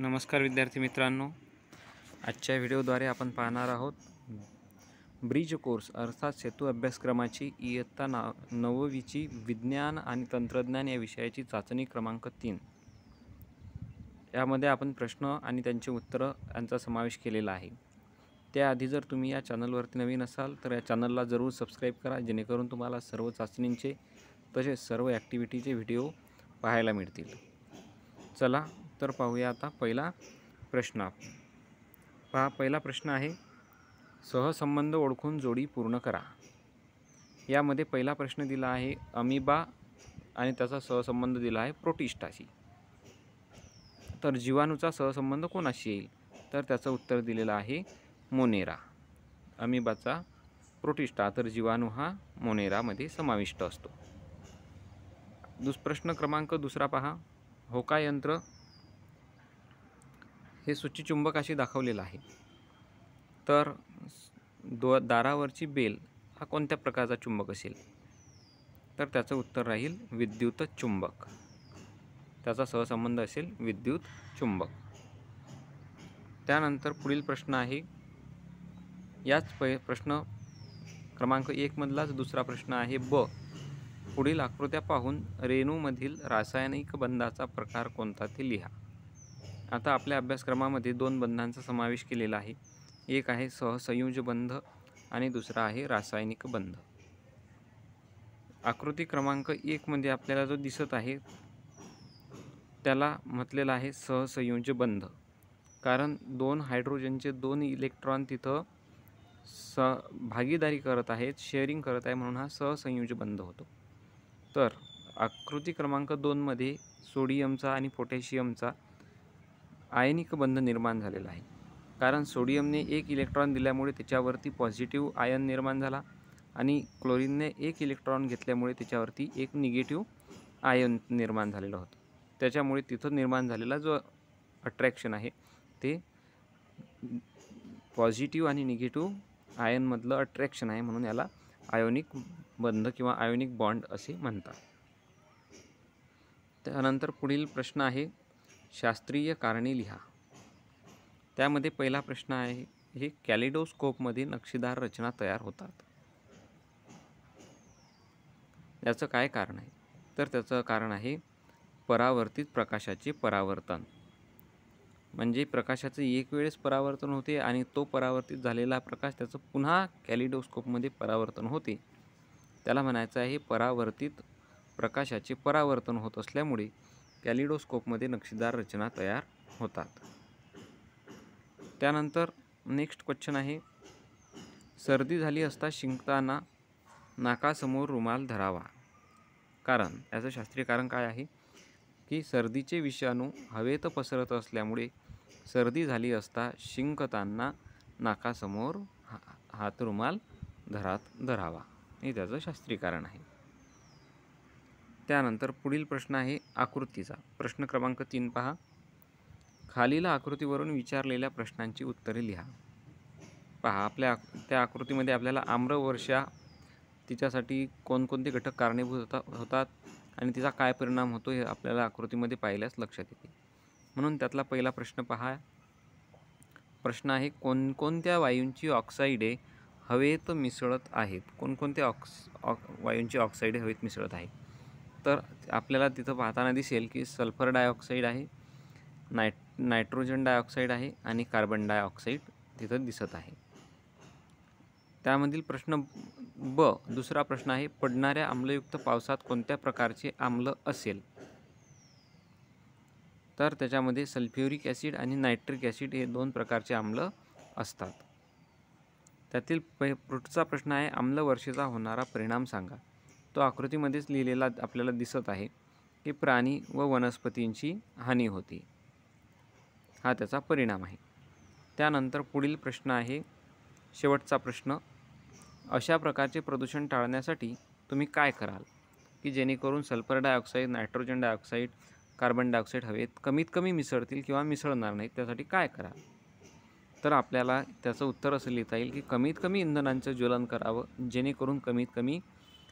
नमस्कार विद्यार्थी मित्रांनो, आजच्या व्हिडिओद्वारे आपण पाहणार आहोत ब्रिज कोर्स अर्थात सेतू अभ्यासक्रमाची इयत्ता 9वीची विज्ञान आणि तंत्रज्ञान या विषयाची चाचणी क्रमांक 3। यामध्ये आपण प्रश्न आणि त्यांची उत्तरं यांचा समावेश केलेला आहे। त्याआधी जर तुम्ही या चॅनलवरती नवीन असाल तर या चॅनलला जरूर सबस्क्राईब करा, जेणेकरून तुम्हाला सर्व चाचणींचे तसेच सर्व ॲक्टिव्हिटीचे व्हिडिओ पाहायला मिळतील। चला तर पाहूया आता पहिला प्रश्न। पहा, पहिला प्रश्न आहे सहसंबंध ओळखून जोडी पूर्ण करा। यामध्ये पहिला प्रश्न दिला आहे अमिबा आणि त्याचा सहसंबंध दिला आहे प्रोटिस्टाशी। तर जीवाणूचा सहसंबंध कोणाशी येईल? तर त्याचं उत्तर दिलेलं आहे मोनेरा। अमिबाचा प्रोटिस्टा तर जीवाणू हा मोनेरामध्ये समाविष्ट असतो। प्रश्न क्रमांक दुसरा पहा, होका यंत्र हे सूचीचुंबकाशी दाखवलेलं आहे। तर दारावरची बेल हा कोणत्या प्रकारचा चुंबक असेल? तर त्याचं उत्तर राहील विद्युत चुंबक। त्याचा सहसंबंध असेल विद्युत चुंबक। त्यानंतर पुढील प्रश्न आहे, याच प्रश्न क्रमांक 1 मधलाच दुसरा प्रश्न आहे ब। पुढील आकृत्या पाहून रेणूमधील रासायनिक बंधाचा प्रकार कोणता ते लिहा। आता आपल्या अभ्यासक्रमामध्ये दोन बंधांचा समावेश केलेला आहे। एक आहे सहसंयोज बंध आणि दुसरा आहे रासायनिक बंध। आकृती क्रमांक 1 मध्ये आपल्याला जो दिसत आहे त्याला म्हटलेला आहे सहसंयोज बंध, कारण दोन हायड्रोजनचे दोन इलेक्ट्रॉन तिथं भागीदारी करत आहेत, शेअरिंग करत आहे, म्हणून हा सहसंयोज बंध होतो। तर आकृती क्रमांक 2 मध्ये सोडियमचा आणि पोटॅशियमचा आयनिक बंध निर्माण झालेला आहे, कारण सोडियमने एक इलेक्ट्रॉन दिल्यामुळे त्याच्यावरती पॉझिटिव्ह आयन निर्माण झाला आणि क्लोरीनने एक इलेक्ट्रॉन घेतल्यामुळे त्याच्यावरती एक निगेटिव्ह आयन निर्माण झालेलं होतं। त्याच्यामुळे तिथं निर्माण झालेला जो अट्रॅक्शन आहे ते पॉझिटिव्ह आणि निगेटिव्ह आयनमधलं अट्रॅक्शन आहे, म्हणून याला आयोनिक बंध किंवा आयोनिक बॉन्ड असे म्हणतात। त्यानंतर पुढील प्रश्न आहे शास्त्रीय कारणे लिहा। त्यामध्ये पहिला प्रश्न आहे हे कॅलिडोस्कोपमध्ये नक्षीदार रचना तयार होतात। याचं काय कारण आहे? तर त्याचं कारण आहे परावर्तित प्रकाशाचे परावर्तन। म्हणजे प्रकाशाचं एक वेळेस परावर्तन होते आणि तो परावर्तित झालेला प्रकाश त्याचं पुन्हा कॅलिडोस्कोपमध्ये परावर्तन होते, त्याला म्हणायचं आहे परावर्तित प्रकाशाचे परावर्तन होत असल्यामुळे कॅलिडोस्कोपमध्ये नक्षीदार रचना तयार होतात। त्यानंतर नेक्स्ट क्वेश्चन आहे, सर्दी झाली असता शिंकताना नाकासमोर रुमाल धरावा। कारण याचं शास्त्रीय कारण काय आहे की सर्दीचे विषाणू हवेत पसरत असल्यामुळे सर्दी झाली असता शिंकताना नाकासमोर हात रुमाल धरावा, हे त्याचं शास्त्रीय कारण आहे। त्यानंतर पुढील प्रश्न आहे आकृतीचा। प्रश्न क्रमांक 3 पहा, खालील आकृतीवरून विचारलेल्या प्रश्नांची उत्तरे लिहा। पहा, आपल्या त्या आकृतीमध्ये आपल्याला आम्रवर्षा तिच्यासाठी कोणकोणते घटक कारणीभूत होतात आणि तिचा काय परिणाम होतो हे आपल्याला आकृतीमध्ये पाहिल्यास लक्षात येते। म्हणून त्यातला पहिला प्रश्न पहा, प्रश्न आहे कोणकोणत्या वायूंची ऑक्साईडे हवेत मिसळत आहेत? कोणकोणत्या वायूंची ऑक्साईडे हवेत मिसळत आहेत? तर आपल्याला तिथं पाहताना दिसेल की सल्फर डायऑक्साईड आहे, नायट्रोजन डायऑक्साईड आहे आणि कार्बन डायऑक्साईड तिथं दिसत आहे। त्यामधील प्रश्न ब, दुसरा प्रश्न आहे पडणाऱ्या आम्लयुक्त पावसात कोणत्या प्रकारचे आम्ल असेल? तर त्याच्यामध्ये सल्फ्युरिक ॲसिड आणि नायट्रिक ॲसिड हे दोन प्रकारचे आम्ल असतात। त्यातील पुढचा प्रश्न आहे आम्लवर्षेचा होणारा परिणाम सांगा। तो आकृतीमध्येच लिहिलेला आपल्याला दिसत आहे की प्राणी व वनस्पतींची हानी होती, हा त्याचा परिणाम आहे। त्यानंतर पुढील प्रश्न आहे शेवटचा प्रश्न, अशा प्रकारचे प्रदूषण टाळण्यासाठी तुम्ही काय कराल की जेणेकरून sulphur dioxide, nitrogen dioxide, carbon dioxide हवेत कमीत कमी मिसळतील किंवा मिसळणार नाहीत, त्यासाठी काय कराल? तर आपल्याला त्याचं उत्तर असं लिहिता येईल की कमीत कमी इंधनांचं ज्वलन करावं, जेणेकरून कमीत कमी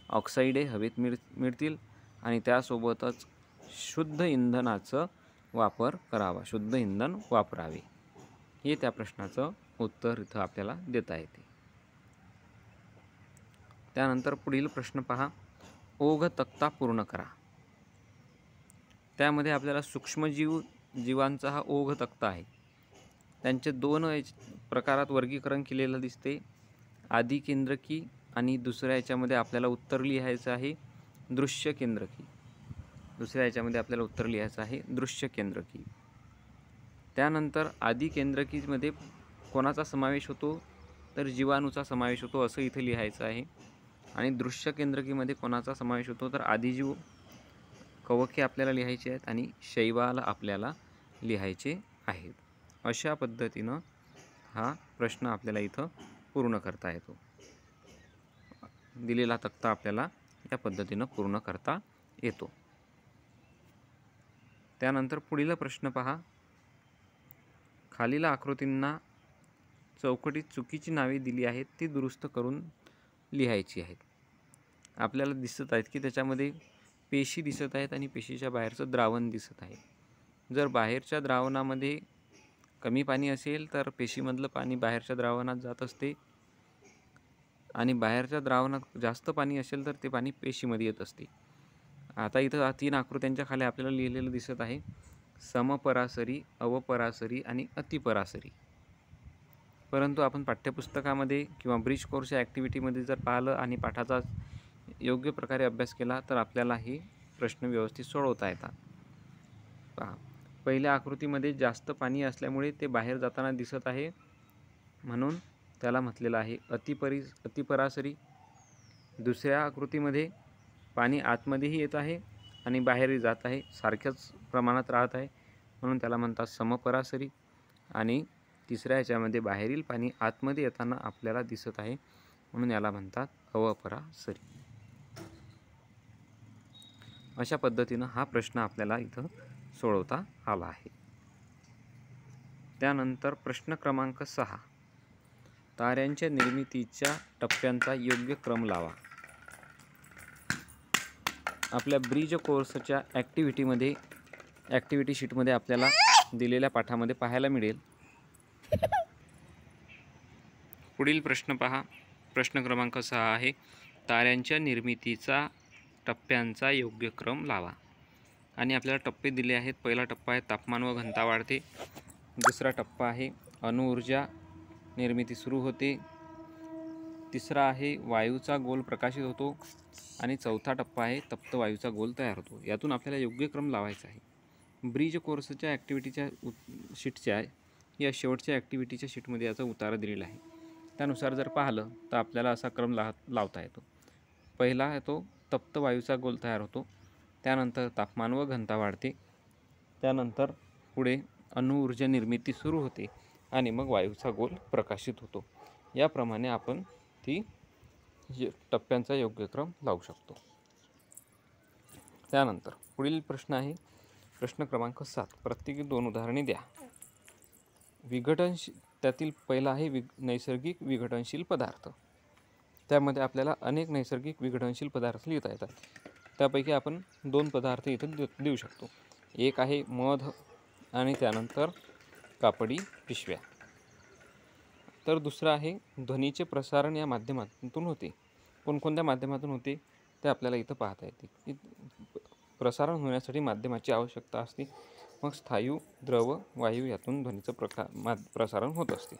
ऑक्साईडे हवेत मिळतील आणि त्यासोबतच शुद्ध इंधनाचं वापर करावा, शुद्ध इंधन वापरावे, हे त्या प्रश्नाचं उत्तर इथं आपल्याला देता येते. त्यानंतर पुढील प्रश्न पहा, ओघ तक्ता पूर्ण करा. त्यामध्ये आपल्याला जीवांचा हा ओघ तक्ता आहे. त्यांचे दोन प्रकारात वर्गीकरण केलेलं दिसते, आदी केंद्रकी आणि दुसऱ्या याच्यामध्ये आपल्याला उत्तर लिहायचं आहे दृश्य केंद्रकी. दृश्य केंद्रकी. त्यानंतर आदी केंद्रकीमध्ये कोणाचा समावेश होतो, तर जीवाणूचा समावेश होतो असं इथे लिहायचं आहे. आणि दृश्य केंद्रकीमध्ये कोणाचा समावेश होतो, तर आदिजीव कवके आपल्याला लिहायचे आहेत आणि शैवाल आपल्याला लिहायचे आहेत. अशा पद्धतीनं हा प्रश्न आपल्याला इथं पूर्ण करता येतो. दिलेला तक्ता आपल्याला या पद्धतीनं पूर्ण करता येतो. त्यानंतर पुढील प्रश्न पहा, खालील आकृतींना चौकटीत चुकीची नावे दिली आहेत ती दुरुस्त करून लिहायची आहेत. आपल्याला दिसत आहेत की त्याच्यामध्ये पेशी दिसत आहेत आणि पेशीच्या बाहेरचं द्रावण दिसत आहे. जर बाहेरच्या द्रावणामध्ये कमी पाणी असेल तर पेशीमधलं पाणी बाहेरच्या द्रावणात जात असते आणि बाहेरच्या द्रावणात जास्त पाणी असेल तर ते पाणी पेशीमध्ये येत असते. आता इथं 3 आकृत्यांच्या खाली आपल्याला लिहिलेलं दिसत आहे समपरासरी, अवपरासरी आणि अतिपरासरी. परंतु आपण पाठ्यपुस्तकामध्ये किंवा ब्रिज कोर्सच्या ॲक्टिव्हिटीमध्ये जर पाहिलं आणि पाठाचा योग्य प्रकारे अभ्यास केला तर आपल्याला हे प्रश्न व्यवस्थित सोडवता येतात. पहा, पहिल्या आकृतीमध्ये जास्त पाणी असल्यामुळे ते बाहेर जाताना दिसत आहे, म्हणून त्याला म्हटलेलं आहे अतिपरासरी. दुसऱ्या आकृतीमध्ये पाणी आतमध्येही येत आहे आणि बाहेरही जात आहे, सारख्याच प्रमाणात राहत आहे, म्हणून त्याला म्हणतात समपरासरी. आणि तिसऱ्या ह्याच्यामध्ये बाहेरील पाणी आतमध्ये येताना आपल्याला दिसत आहे, म्हणून याला म्हणतात अवपरासरी. अशा पद्धतीनं हा प्रश्न आपल्याला इथं सोडवता आला आहे. त्यानंतर प्रश्न क्रमांक 6, ताऱ्यांच्या निर्मितीच्या टप्प्यांचा योग्य क्रम लावा. आपल्या ब्रिज कोर्सच्या ॲक्टिव्हिटी शीटमध्ये आपल्याला दिलेल्या पाठामध्ये पाहायला मिळेल. पुढील प्रश्न पहा, प्रश्न क्रमांक 6 आहे, ताऱ्यांच्या निर्मितीचा टप्प्यांचा योग्य क्रम लावा. आणि आपल्याला टप्पे दिले आहेत. पहिला टप्पा आहे तापमान व घनता वाढते. दुसरा टप्पा आहे अणुऊर्जा निर्मिती सुरू होते. तिसरा आहे वायूचा गोल प्रकाशित होतो. आणि चौथा टप्पा आहे तप्त वायूचा गोल तयार होतो. यातून आपल्याला योग्य क्रम लावायचा आहे. ब्रिज कोर्सच्या ॲक्टिव्हिटीच्या शीटच्या या शेवटच्या ॲक्टिव्हिटीच्या शीटमध्ये याचा उतारा दिलेला आहे. त्यानुसार जर पाहिलं तर आपल्याला असा क्रम लावता येतो. पहिला येतो तप्त वायूचा गोल तयार होतो, त्यानंतर तापमान व घनता वाढते, त्यानंतर पुढे अणुऊर्जा निर्मिती सुरू होते आणि मग वायूचा गोल प्रकाशित होतो. याप्रमाणे आपण ती टप्प्यांचा योग्य क्रम लावू शकतो. त्यानंतर पुढील प्रश्न आहे प्रश्न क्रमांक 7, प्रत्येकी 2 उदाहरणे द्या. त्यातील पहिला आहे नैसर्गिक विघटनशील पदार्थ. त्यामध्ये आपल्याला अनेक नैसर्गिक विघटनशील पदार्थ लिहिता येतात. त्यापैकी आपण 2 पदार्थ इथं देऊ शकतो. एक आहे मध आणि त्यानंतर कापडी पिशव्या. तर दुसरं आहे ध्वनीचे प्रसारण या माध्यमातून होते. कोणकोणत्या माध्यमातून होते ते आपल्याला इथं पाहता येते. प्रसारण होण्यासाठी माध्यमाची आवश्यकता असते. मग स्थायू, द्रव, वायू यातून ध्वनीचं प्रसारण होत असते,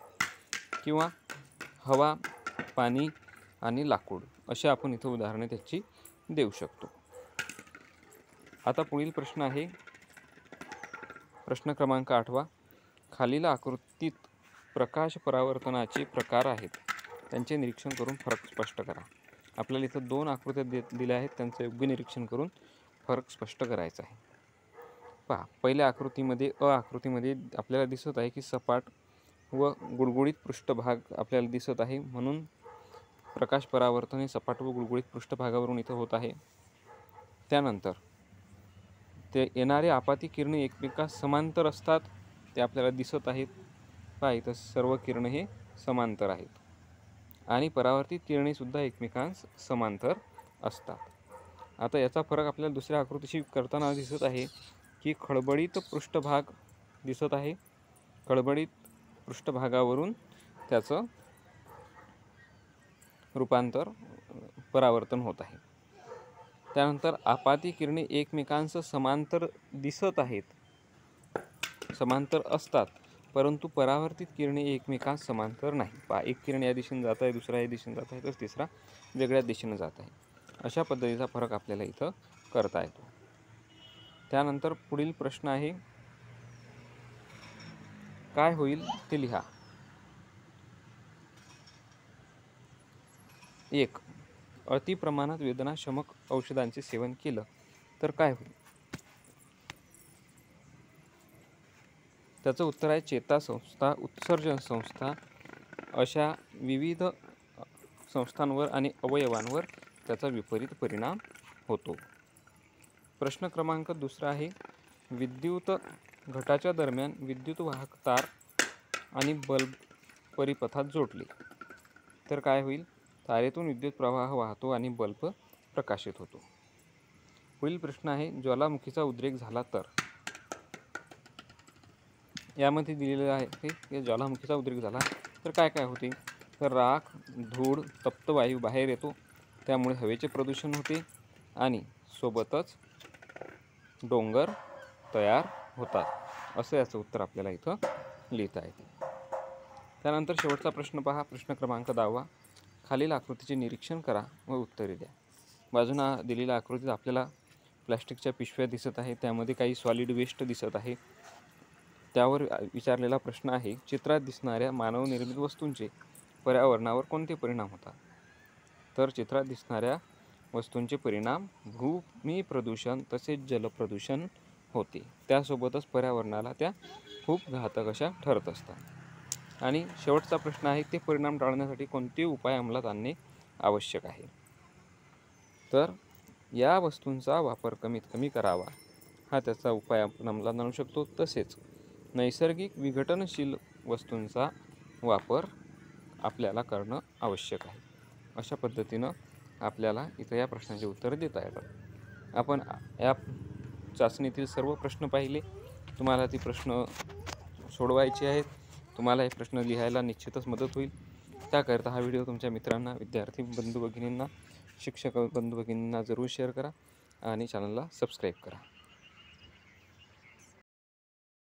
किंवा हवा, पाणी आणि लाकूड असे आपण इथं उदाहरणे त्याची देऊ शकतो. आता पुढील प्रश्न आहे प्रश्न क्रमांक 8, खालील आकृतीत प्रकाश परावर्तनाचे प्रकार आहेत, त्यांचे निरीक्षण करून फरक स्पष्ट करा. आपल्याला इथं 2 आकृत्या दिल्या आहेत, त्यांचं योग्य निरीक्षण करून फरक स्पष्ट करायचा आहे. पहा, पहिल्या आकृतीमध्ये आकृतीमध्ये आपल्याला दिसत आहे की सपाट व गुळगुळीत पृष्ठभाग आपल्याला दिसत आहे, म्हणून प्रकाश परावर्तन हे सपाट व गुळगुळीत पृष्ठभागावरून इथं होत आहे. त्यानंतर ते येणारे आपाती किरणे एकमेकास समांतर असतात, ते आपल्याला दिसत आहेत. पहा, इथं सर्व किरणे हे समांतर आहेत आणि परावर्तित किरणेसुद्धा एकमेकांस समांतर असतात. आता याचा फरक आपल्याला दुसऱ्या आकृतीशी करताना दिसत आहे. की खडबडीत पृष्ठभाग दिसत आहे, खडबडीत पृष्ठभागावरून त्याचं रूपांतर परावर्तन होत आहे. त्यानंतर आपाती किरणे एकमेकांस समांतर दिसत आहेत, समांतर असतात, परंतु परावर्तित किरणे एकमेकांस समांतर नाही. पहा, एक किरण या दिशेने जात आहे, दुसरा या दिशेने जात आहे, तर तिसरा वेगळ्या दिशेने जात आहे. अशा पद्धतीचा फरक आपल्याला इथं करता येतो. त्यानंतर पुढील प्रश्न आहे, काय होईल ते लिहा. 1. अति प्रमाणात वेदनाशमक औषधांचे सेवन केलं तर काय होईल? त्याचं उत्तर आहे चेतासंस्था, उत्सर्जन संस्था अशा विविध संस्थांवर आणि अवयवांवर त्याचा विपरीत परिणाम होतो. प्रश्न क्रमांक 2 आहे, विद्युत घटाच्या दरम्यान विद्युत वाहक तार आणि बल्ब परिपथात जोडले तर काय होईल? तारेतून विद्युत प्रवाह वाहतो आणि बल्ब प्रकाशित होतो. पुढील प्रश्न आहे, ज्वालामुखीचा उद्रेक झाला तर? यामध्ये दिलेलं आहे की ज्वालामुखीचा उद्रेक झाला तर काय काय होते? तर राख, धूळ, तप्त वायू बाहेर येतो, त्यामुळे हवेचे प्रदूषण होते आणि सोबतच डोंगर तयार होतात. असं याचं उत्तर आपल्याला इथं लिहिता येते. त्यानंतर शेवटचा प्रश्न पहा, प्रश्न क्रमांक 10. खालील आकृतीचे निरीक्षण करा व उत्तरे द्या. बाजूला दिलेल्या आकृतीत आपल्याला प्लॅस्टिकच्या पिशव्या दिसत आहे, त्यामध्ये काही सॉलिड वेस्ट दिसत आहे. त्यावर विचारलेला प्रश्न आहे, चित्रात दिसणाऱ्या मानवनिर्मित वस्तूंचे पर्यावरणावर कोणते परिणाम होतात? तर चित्रात दिसणाऱ्या वस्तूंचे परिणाम भूमी प्रदूषण तसेच जलप्रदूषण होते. त्यासोबतच पर्यावरणाला त्या खूप घातक अशा ठरत असतात. आणि शेवटचा प्रश्न आहे, ते परिणाम टाळण्यासाठी कोणते उपाय अंमलात आणणे आवश्यक आहे? तर या वस्तूंचा वापर कमीत कमी करावा, हा त्याचा उपाय आपण अंमलात आणू शकतो. तसेच नैसर्गिक विघटनशील वस्तूंचा वापर आपल्याला करणं आवश्यक आहे. अशा पद्धतीनं आपल्याला इथं या प्रश्नाचे उत्तर देता येतात. आपण या चाचणीतील सर्व प्रश्न पाहिले. तुम्हाला ती प्रश्न सोडवायचे आहेत. तुम्हाला हे प्रश्न लिहायला निश्चितच मदत होईल. त्याकरिता हा व्हिडिओ तुमच्या मित्रांना, विद्यार्थी बंधू भगिनींना, शिक्षक बंधू भगिनींना जरूर शेअर करा आणि चॅनलला सबस्क्राईब करा.